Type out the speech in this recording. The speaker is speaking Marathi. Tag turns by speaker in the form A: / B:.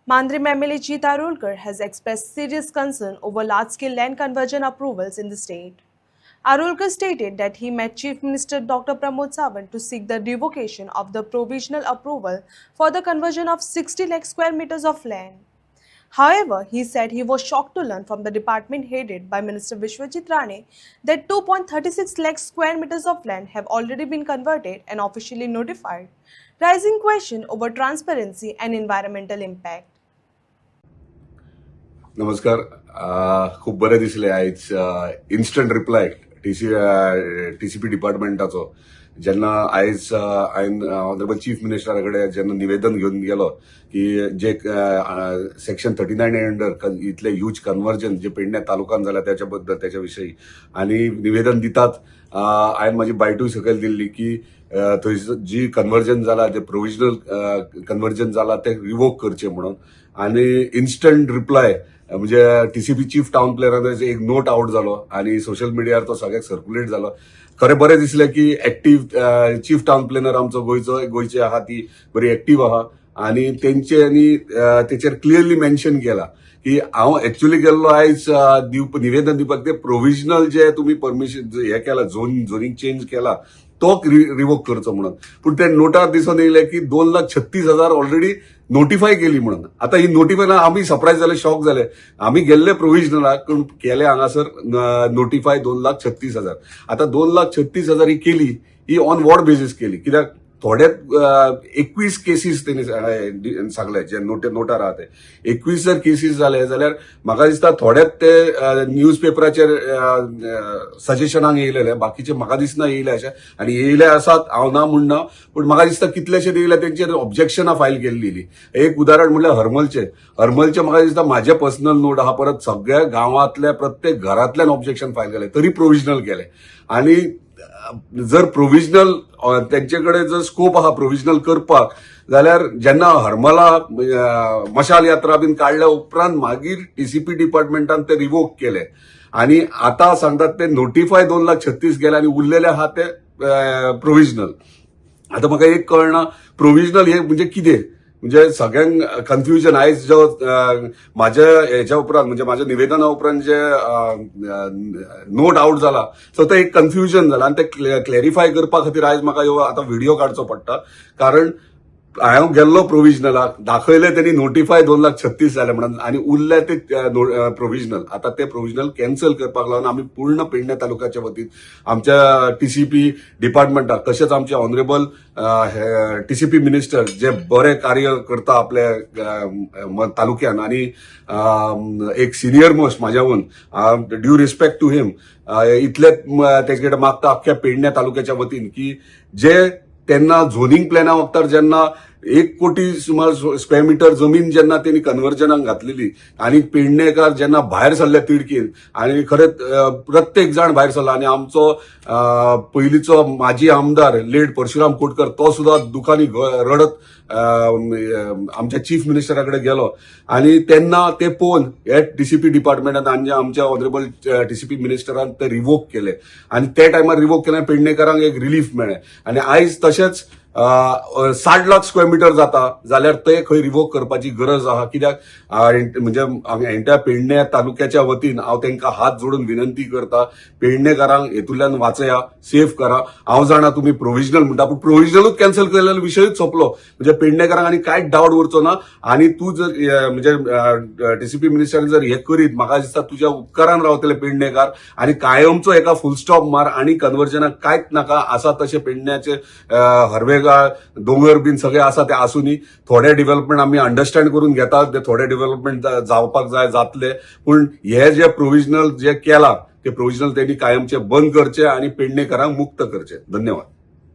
A: Mandri MLA Jeet Arulkar has expressed serious concern over large-scale land conversion approvals in the state. Arulkar stated that he met Chief Minister Dr. Pramod Sawant to seek the revocation of the provisional approval for the conversion of 60 lakh square meters of land. However, he said he was shocked to learn from the department headed by Minister Vishwajit Rane that 2.36 lakh square meters of land have already been converted and officially notified, raising question over transparency and environmental impact.
B: नमस्कार. खूप बरे दिसले आयज इन्स्टंट रिप्लाय टीसीपी डिपार्टमेंटाचो जेन्ना आयज हांवें ऑनरेबल चीफ मिनिस्टराकडे जेन्ना निवेदन घेवन गेलो की जे सेक्शन 39 अंडर इतले ह्यूज कन्वर्जन जे पेडणे तालुकान जाल्या त्याच्या विशयी आणि निवेदन दितात हांवें म्हाजी बायटूय सकयल दिल्ली की थंय जी कन्वर्जन जाला जे प्रोविजनल कन्वर्जन जाला ते रिवोक करचे म्हणून आणि इन्स्टंट रिप्लाय म्हणजे टीसीपी चीफ टाउन प्लॅनर एक नोट आउट जालो आणि सोशल मिडियार तो सगळ्याक सर्क्युलेट जालो. खरें बरें दिसलें की एक्टिव्ह चीफ टाउन प्लॅनर आमचो गोंयचे आहा ती बरी एक्टिव्ह आहा आणि तेंच्यांनी तेचेर क्लियरली मेन्शन केला की हांव एक्च्युअली गेल्लो आयज निवेदन दिवपाक ते प्रोविजनल जे तुम्ही परमिशन हे केला झोनिंग चेंज केला तो रिवोक करचो म्हणून. पूण ते नोटार दिसून येयलें की 2,36,000 ऑलरेडी नोटिफाय केली म्हणून. आता ही नोटिफाय आम्ही सरप्राईज झाले, शॉक झाले. आम्ही गेल्ले प्रोव्हिजनलाक पूण केले हांगासर नोटिफाय 2,36,000. आता 2,36,000 ही केली ही ऑन वॉट बेसीस केली कित्याक थोडे 21 केसीस त्यांनी सांगले जे नोटार आहा ते 21 जर केसीस जाले जाल्यार म्हाका दिसता थोडेच ते न्यूज पेपराचेर सजेशनाक येयलेले, बाकीचे म्हाका दिसना येयले अशें. आनी येयले आसात, हांव ना म्हणना, पूण म्हाका दिसता कितलेशे येयले तेंचेर ऑब्जेक्शनां फायल केल्ली. एक उदाहरण म्हणल्यार हरमलचे म्हाका दिसता म्हाजे पर्सनल नोट आहा, परत सगळ्या गांवांतल्या प्रत्येक घरांतल्यान ऑब्जेक्शन फायल केले तरी प्रोव्हिजनल केले. आणि जर प्रोव्हिजनल त्यांच्याकडे जर स्कोप आहा प्रोव्हिजनल करपाक जाल्यार जेन्ना हरमला मशाल यात्रा बीन काढल्या उपरांत मागीर टीसीपी डिपार्टमेंटान ते रिवोक केले आणि आता सांगतात ते नोटिफाय 2,36,000 गेले आणि उरलेले आहा ते प्रोव्हिजनल. आता म्हाका एक कळना प्रोव्हिजनल हे म्हणजे कितें, म्हणजे सगळ्यांक कन्फ्युजन. आयज जो माझ्या ह्याच्या उपरांत म्हणजे माझ्या निवेदना उपरांत जे नोट आउट जाला सो ते एक कन्फ्युजन जाला आणि ते क्लॅरिफाय करपा खातीर आयज म्हाका ह्यो आता व्हिडिओ काडचो पडटा. कारण हांव गेल्लो प्रोव्हिजनलाक, दाखयले त्यांनी नोटिफाय 2,36,000 जाले म्हणून आणि उरले ते प्रोव्हिजनल. आता ते प्रोव्हिजनल कॅन्सल करपाक लागून आम्ही पूर्ण पेडणे तालुक्याच्या वतीन आमच्या टीसीपी डिपार्टमेंटाक तशेंच आमचे ऑनरेबल टीसीपी मिनिस्टर जे बरे कार्य करता आपल्या तालुक्यान आणि एक सिनियर मोस्ट म्हाज्याहून ड्यू रिस्पेक्ट टू हिम इतले तेचे मागता अख्ख्या पेडणे तालुक्याच्या वतीन की जे त्यांना झोनिंग प्लॅना वक्तार जेन्ना 1 कोटी सुमार स्क्वेअर मीटर जमीन जेन्ना त्यांनी कन्वर्जनाक घातलेली आणि पेडणेकार जेन्ना भायर सरले तिडकीन आणि खरेंच प्रत्येक जाण भायर सरला आणि आमचो पयलींचो माजी आमदार लेट परशुराम कोटकर तो सुद्धा दुखानी रडत आमच्या चीफ मिनिस्टराकडे गेलो आणि त्यांना ते पळोवन हे टीसीपी डिपार्टमेंटान आणि आमच्या ऑनरेबल टीसीपी मिनिस्टरान ते रिवोक केले आणि त्या टायमार रिवोक केले पेडणेकारांक एक रिलीफ मेळ्ळें. आणि आयज तशेंच 60 लाख स्क्वेअर मीटर जाता जाल्यार ते खंय रिवोक करपाची गरज आहा. कित्याक म्हणजे एंटायर पेडणे तालुक्याच्या वतीन हांव तांकां हात जोडून विनंती करता, पेडणेकारांक हेतूंतल्यान वाचया, सेफ करा. हांव जाणा तुम्ही प्रोव्हिजनल म्हणटा पूण प्रोव्हिजनलूच कॅन्सल केलेलो विशयच सोंपलो. म्हणजे पेडणेकारांक आनी कांयच डावट उरचो ना. आणि तूं जर म्हणजे टीसीपी मिनिस्टरान जर हे करीत म्हाका दिसता तुज्या उपकारान रावतले पेडणेकार आणि कायमचो एका फुल स्टॉप मार आणि कन्वर्जनाक कांयच नाका. आसा तशें पेडण्याचे हरवे दोंगर बीन सगळे आसा ते आसूनी थोडे डेव्हलपमेंट आम्ही अंडरस्टँड करून घेतात, ते थोडे डेव्हलपमेंट जावपाक जाय जातले, पूण हे जे प्रोव्हिजनल जे केला ते प्रोव्हिजनल त्यांनी कायमचे बंद करचे आणि पेडणेकारांक मुक्त करचे. धन्यवाद.